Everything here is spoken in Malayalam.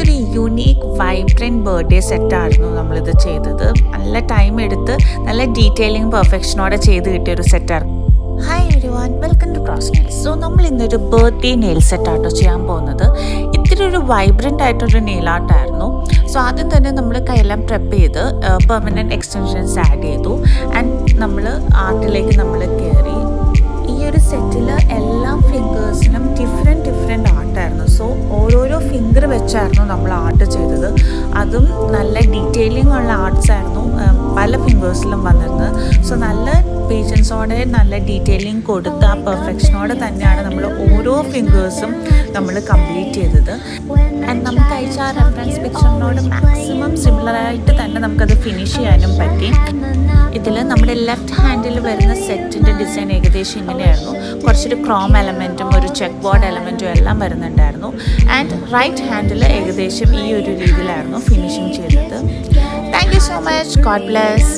നല്ലൊരു യുണീക്ക് വൈബ്രൻറ്റ് ബർത്ത്ഡേ സെറ്റായിരുന്നു നമ്മളിത് ചെയ്തത്. നല്ല ടൈം എടുത്ത് നല്ല ഡീറ്റെയിലിംഗ് പെർഫെക്ഷനോടെ ചെയ്ത് കിട്ടിയൊരു സെറ്റായിരുന്നു. Hi everyone, welcome to Cross Nails. So നമ്മൾ ഇന്നൊരു ബർത്ത്ഡേ നെയിൽ സെറ്റാട്ടോ ചെയ്യാൻ പോകുന്നത്. ഇത്തിരി ഒരു വൈബ്രൻ്റ് ആയിട്ടൊരു നെയിൽ ആർട്ടായിരുന്നു. സോ ആദ്യം തന്നെ നമ്മൾ കൈയെല്ലാം പ്രെപ്പ് ചെയ്ത് പെർമനൻറ്റ് എക്സ്റ്റൻഷൻസ് ആഡ് ചെയ്തു. ആൻഡ് നമ്മൾ ആർട്ടിലേക്ക് നമ്മൾ കയറി. ഈ ഒരു സെറ്റിൽ എല്ലാ ഫിംഗേഴ്സിനും ഡിഫറെൻറ്റ് ആർട്ടായിരുന്നു. സോ ഓരോരോ ഫിംഗർ വെച്ചായിരുന്നു നമ്മൾ ആർട്ട് ചെയ്തത്. അതും നല്ല ഡീറ്റെയിലിംഗ് ഉള്ള ആർട്സ് ആയിരുന്നു പല ഫിംഗേഴ്സിലും വന്നിരുന്നത്. സോ നല്ല പേഷ്യൻസോടെ നല്ല ഡീറ്റെയിലിംഗ് കൊടുത്ത് ആ പെർഫെക്ഷനോടെ തന്നെയാണ് നമ്മൾ ഓരോ ഫിംഗേഴ്സും നമ്മൾ കംപ്ലീറ്റ് ചെയ്തത്. ആൻഡ് നമുക്ക് അയച്ച ആ റെഫറൻസ് പിക്ചറിനോട് മാക്സിമം സിമിലറായിട്ട് തന്നെ നമുക്കത് ഫിനിഷ് ചെയ്യാനും പറ്റി. ഇതിൽ നമ്മുടെ ലെഫ്റ്റ് ഹാൻഡിൽ വരുന്ന സെറ്റിൻ്റെ ഡിസൈൻ ഏകദേശം ഇങ്ങനെയായിരുന്നു. കുറച്ചൊരു ക്രോം എലമെൻറ്റും ഒരു ചെക്ക് ബോർഡ് എലമെൻറ്റും എല്ലാം വരുന്നുണ്ടായിരുന്നു. ആൻഡ് റൈറ്റ് ഹാൻഡിൽ ഏകദേശം ഈ ഒരു രീതിയിലായിരുന്നു ഫിനിഷിങ് ചെയ്തത്. Thank you so much. God bless.